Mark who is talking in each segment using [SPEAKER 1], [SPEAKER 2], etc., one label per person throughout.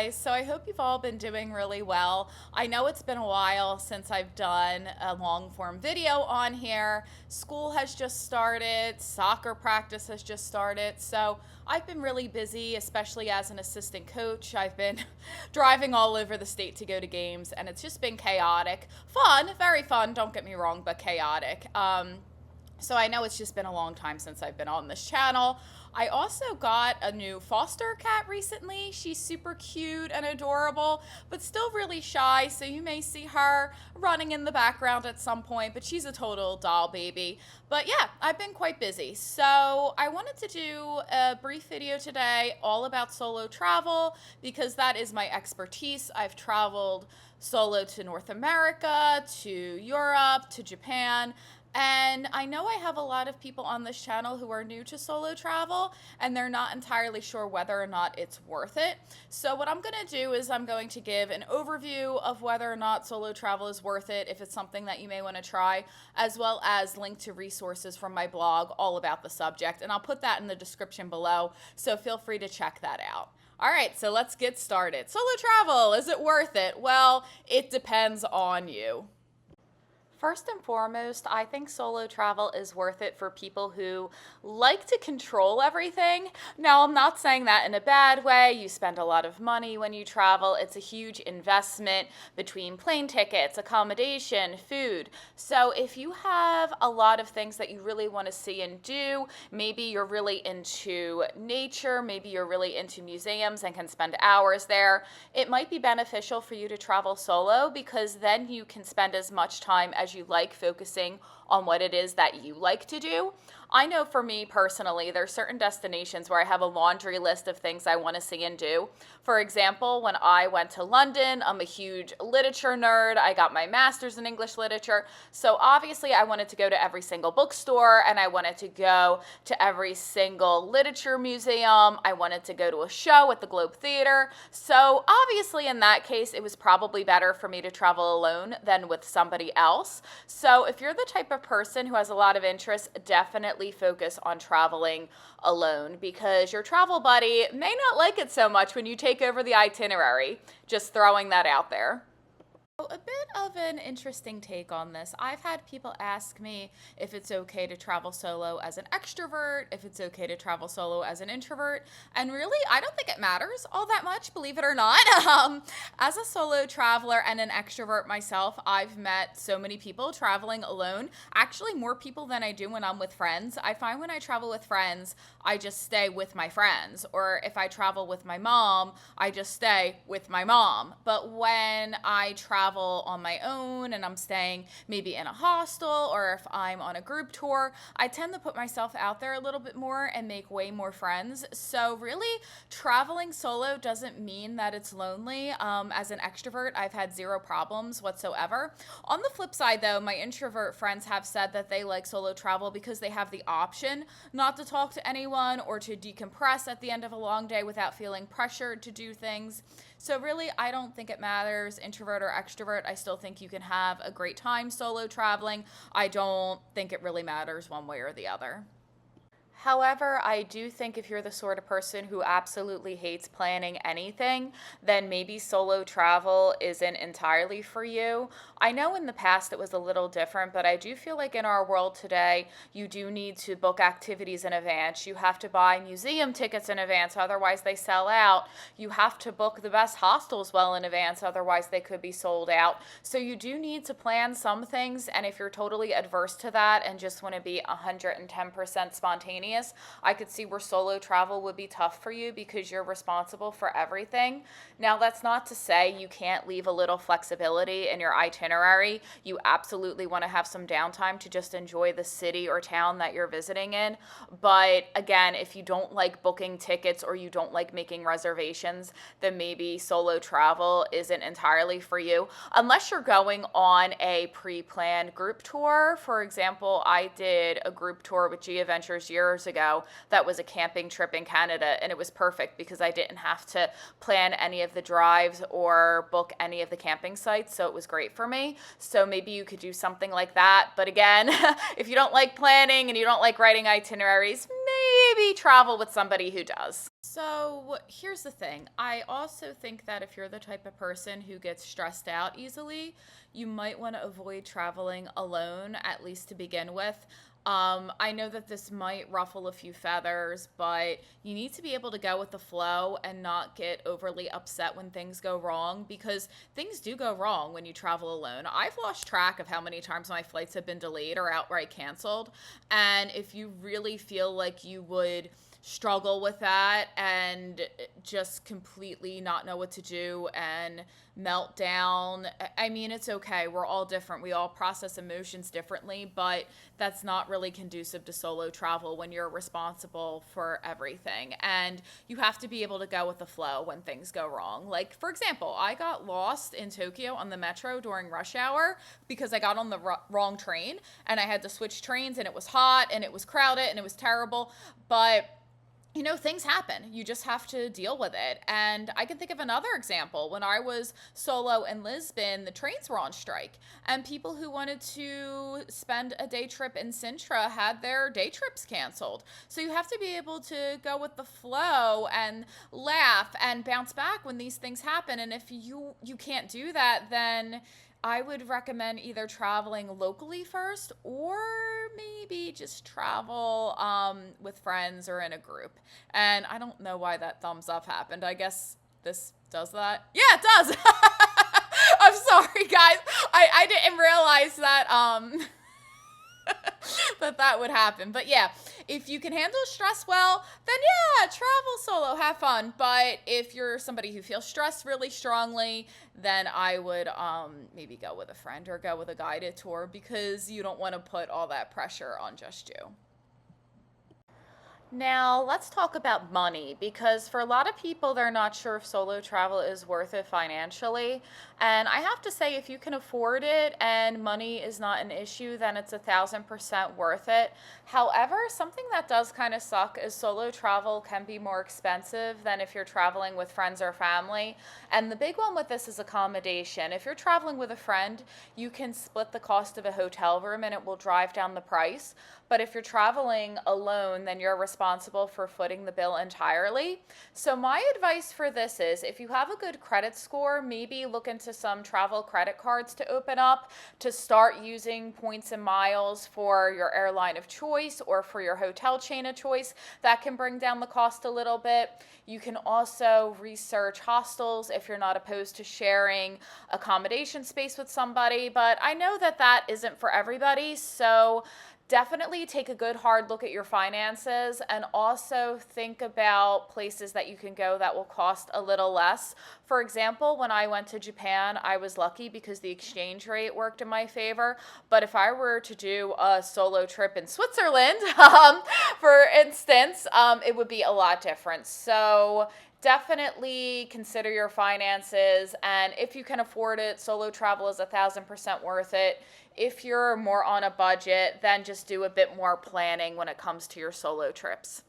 [SPEAKER 1] guys. So I hope you've all been doing really well. I know it's been a while since I've done a long form video on here. School has just started, soccer practice has just started. So I've been really busy, especially as an assistant coach. I've been driving all over the state to go to games, and it's just been chaotic. Fun, very fun, don't get me wrong, but chaotic. So I know it's just been a long time since I've been on this channel. I also got a new foster cat recently. She's super cute and adorable, but still really shy, so you may see her running in the background at some point, but she's a total doll baby. But yeah, I've been quite busy. So I wanted to do a brief video today all about solo travel because that is my expertise. I've traveled solo to North America, to Europe, to Japan. And I know I have a lot of people on this channel who are new to solo travel and they're not entirely sure whether or not it's worth it. So what I'm going to do is I'm going to give an overview of whether or not solo travel is worth it, if it's something that you may want to try, as well as link to resources from my blog all about the subject. And I'll put that in the description below, so feel free to check that out. All right, so let's get started. Solo travel, is it worth it? Well, it depends on you. First and foremost, I think solo travel is worth it for people who like to control everything. Now, I'm not saying that in a bad way. You spend a lot of money when you travel. It's a huge investment between plane tickets, accommodation, food. So if you have a lot of things that you really want to see and do, maybe you're really into nature, maybe you're really into museums and can spend hours there, it might be beneficial for you to travel solo because then you can spend as much time as you like focusing on what it is that you like to do. I know for me personally, there's certain destinations where I have a laundry list of things I want to see and do. For example, when I went to London, I'm a huge literature nerd. I got my master's in English literature. So obviously I wanted to go to every single bookstore and I wanted to go to every single literature museum. I wanted to go to a show at the Globe Theater. So obviously in that case, it was probably better for me to travel alone than with somebody else. So if you're the type of person who has a lot of interests, definitely focus on traveling alone because your travel buddy may not like it so much when you take over the itinerary. Just throwing that out there. A bit of an interesting take on this. I've had people ask me if it's okay to travel solo as an extrovert, if it's okay to travel solo as an introvert, and really, I don't think it matters all that much, believe it or not. As a solo traveler and an extrovert myself, I've met so many people traveling alone, actually more people than I do when I'm with friends. I find when I travel with friends, I just stay with my friends, or if I travel with my mom, I just stay with my mom. But when I travel on my own and I'm staying maybe in a hostel or if I'm on a group tour, I tend to put myself out there a little bit more and make way more friends. So really, traveling solo doesn't mean that it's lonely. As an extrovert, I've had zero problems whatsoever. On the flip side though, my introvert friends have said that they like solo travel because they have the option not to talk to anyone or to decompress at the end of a long day without feeling pressured to do things. So really, I don't think it matters, introvert or extrovert. I still think you can have a great time solo traveling. I don't think it really matters one way or the other. However, I do think if you're the sort of person who absolutely hates planning anything, then maybe solo travel isn't entirely for you. I know in the past it was a little different, but I do feel like in our world today, you do need to book activities in advance. You have to buy museum tickets in advance, otherwise they sell out. You have to book the best hostels well in advance, otherwise they could be sold out. So you do need to plan some things, and if you're totally adverse to that and just want to be 110% spontaneous, I could see where solo travel would be tough for you because you're responsible for everything. Now, that's not to say you can't leave a little flexibility in your itinerary. You absolutely want to have some downtime to just enjoy the city or town that you're visiting in. But again, if you don't like booking tickets or you don't like making reservations, then maybe solo travel isn't entirely for you. Unless you're going on a pre-planned group tour. For example, I did a group tour with G Adventures years ago that was a camping trip in Canada, and it was perfect because I didn't have to plan any of the drives or book any of the camping sites, so it was great for me. So maybe you could do something like that. But again, if you don't like planning and you don't like writing itineraries, maybe travel with somebody who does. So here's the thing. I also think that if you're the type of person who gets stressed out easily, you might want to avoid traveling alone, at least to begin with. I know that this might ruffle a few feathers, but you need to be able to go with the flow and not get overly upset when things go wrong, because things do go wrong when you travel alone. I've lost track of how many times my flights have been delayed or outright canceled. And if you really feel like you would struggle with that and just completely not know what to do and melt down, I mean, it's okay. We're all different. We all process emotions differently, but that's not really conducive to solo travel when you're responsible for everything. And you have to be able to go with the flow when things go wrong. Like, for example, I got lost in Tokyo on the metro during rush hour because I got on the wrong train and I had to switch trains, and it was hot and it was crowded and it was terrible. But you know, things happen. You just have to deal with it. And I can think of another example. When I was solo in Lisbon, the trains were on strike, and people who wanted to spend a day trip in Sintra had their day trips canceled. So you have to be able to go with the flow and laugh and bounce back when these things happen. And if you can't do that, then I would recommend either traveling locally first, or maybe just travel with friends or in a group. And I don't know why that thumbs up happened. I guess this does that. Yeah, it does. I'm sorry, guys. I didn't realize that that would happen. But yeah, if you can handle stress well, then yeah, travel solo, have fun. But if you're somebody who feels stressed really strongly, then I would maybe go with a friend or go with a guided tour, because you don't want to put all that pressure on just you. Now, let's talk about money, because for a lot of people, they're not sure if solo travel is worth it financially. And I have to say, if you can afford it and money is not an issue, then it's 1,000% worth it. However, something that does kind of suck is solo travel can be more expensive than if you're traveling with friends or family. And the big one with this is accommodation. If you're traveling with a friend, you can split the cost of a hotel room and it will drive down the price. But if you're traveling alone, then you're responsible for footing the bill entirely. So my advice for this is, if you have a good credit score, maybe look into some travel credit cards to open up to start using points and miles for your airline of choice or for your hotel chain of choice. That can bring down the cost a little bit. You can also research hostels if you're not opposed to sharing accommodation space with somebody. But I know that that isn't for everybody, so definitely take a good hard look at your finances, and also think about places that you can go that will cost a little less. For example, when I went to Japan, I was lucky because the exchange rate worked in my favor. But if I were to do a solo trip in Switzerland, for instance, it would be a lot different. So definitely consider your finances, and if you can afford it, solo travel is 1,000% worth it. If you're more on a budget, then just do a bit more planning when it comes to your solo trips.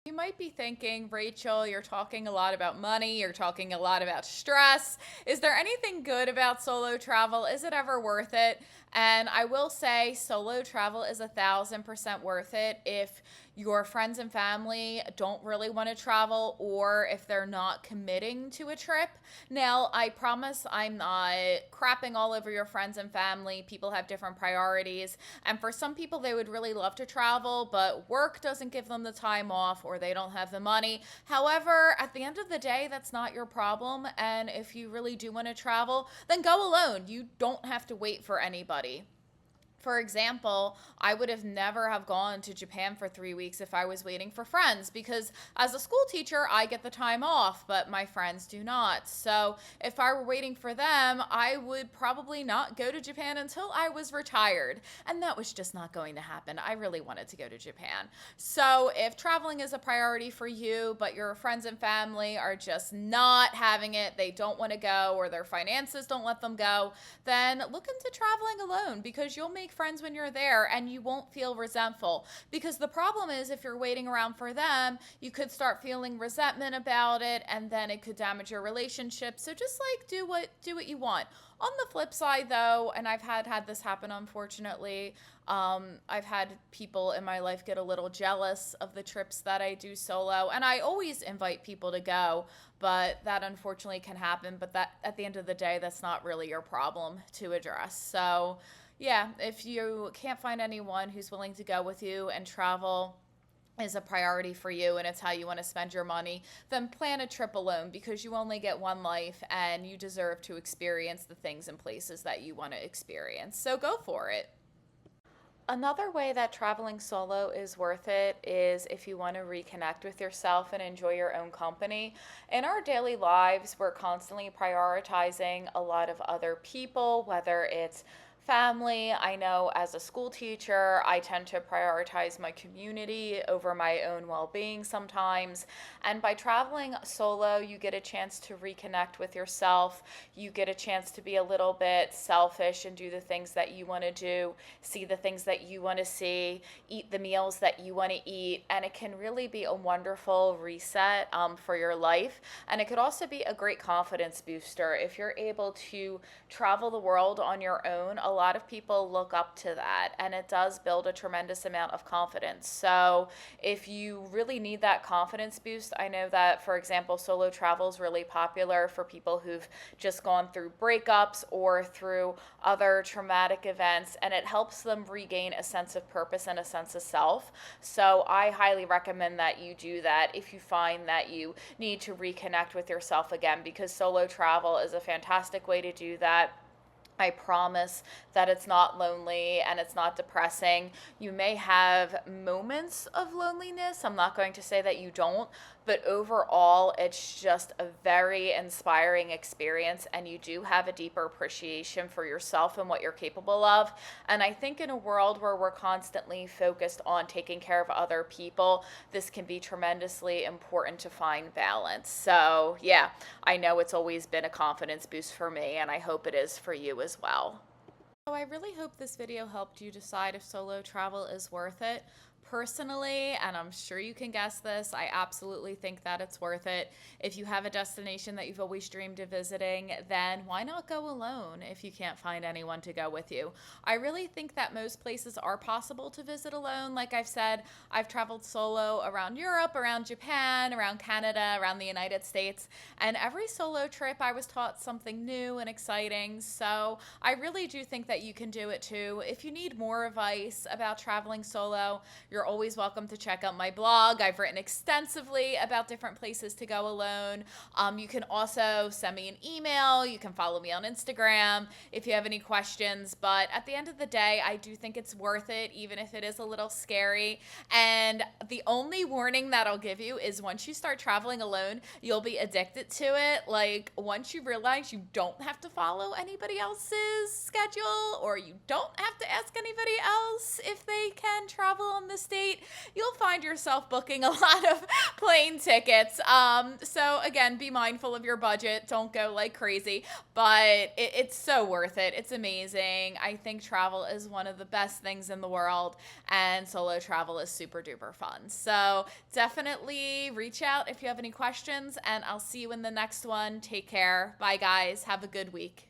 [SPEAKER 1] You might be thinking, Rachel, you're talking a lot about money, you're talking a lot about stress. Is there anything good about solo travel? Is it ever worth it? And I will say solo travel is 1,000% worth it if your friends and family don't really want to travel, or if they're not committing to a trip. Now, I promise I'm not crapping all over your friends and family. People have different priorities. And for some people, they would really love to travel, but work doesn't give them the time off, or they don't have the money. However, at the end of the day, that's not your problem. And if you really do want to travel, then go alone. You don't have to wait for anybody. For example, I would have never have gone to Japan for 3 weeks if I was waiting for friends, because as a school teacher, I get the time off, but my friends do not. So if I were waiting for them, I would probably not go to Japan until I was retired. And that was just not going to happen. I really wanted to go to Japan. So if traveling is a priority for you, but your friends and family are just not having it, they don't want to go, or their finances don't let them go, then look into traveling alone, because you'll make make friends when you're there and you won't feel resentful. Because the problem is, if you're waiting around for them, you could start feeling resentment about it, and then it could damage your relationship. So just like do what you want. On the flip side, though, and I've had this happen, unfortunately, I've had people in my life get a little jealous of the trips that I do solo, and I always invite people to go, but that unfortunately can happen. But that, at the end of the day, that's not really your problem to address. So yeah, if you can't find anyone who's willing to go with you and travel is a priority for you and it's how you want to spend your money, then plan a trip alone, because you only get one life and you deserve to experience the things and places that you want to experience. So go for it. Another way that traveling solo is worth it is if you want to reconnect with yourself and enjoy your own company. In our daily lives, we're constantly prioritizing a lot of other people, whether it's family. I know as a school teacher, I tend to prioritize my community over my own well-being sometimes. And by traveling solo, you get a chance to reconnect with yourself. You get a chance to be a little bit selfish and do the things that you want to do, see the things that you want to see, eat the meals that you want to eat. And it can really be a wonderful reset for your life. And it could also be a great confidence booster if you're able to travel the world on your own. A lot of people look up to that, and it does build a tremendous amount of confidence. So if you really need that confidence boost, I know that, for example, solo travel is really popular for people who've just gone through breakups or through other traumatic events, and it helps them regain a sense of purpose and a sense of self. So I highly recommend that you do that if you find that you need to reconnect with yourself again, because solo travel is a fantastic way to do that. I promise that it's not lonely and it's not depressing. You may have moments of loneliness. I'm not going to say that you don't, but overall, it's just a very inspiring experience, and you do have a deeper appreciation for yourself and what you're capable of. And I think in a world where we're constantly focused on taking care of other people, this can be tremendously important to find balance. So yeah, I know it's always been a confidence boost for me, and I hope it is for you as well. So I really hope this video helped you decide if solo travel is worth it. Personally, and I'm sure you can guess this, I absolutely think that it's worth it. If you have a destination that you've always dreamed of visiting, then why not go alone if you can't find anyone to go with you? I really think that most places are possible to visit alone. Like I've said, I've traveled solo around Europe, around Japan, around Canada, around the United States, and every solo trip I was taught something new and exciting. So I really do think that you can do it too. If you need more advice about traveling solo, you're always welcome to check out my blog. I've written extensively about different places to go alone. You can also send me an email. You can follow me on Instagram if you have any questions. But at the end of the day, I do think it's worth it, even if it is a little scary. And the only warning that I'll give you is once you start traveling alone, you'll be addicted to it. Like once you realize you don't have to follow anybody else's schedule, or you don't have to ask anybody else if they can travel on this date, you'll find yourself booking a lot of plane tickets. So again, be mindful of your budget. Don't go like crazy, but it's so worth it. It's amazing. I think travel is one of the best things in the world, and solo travel is super duper fun. So definitely reach out if you have any questions, and I'll see you in the next one. Take care. Bye guys. Have a good week.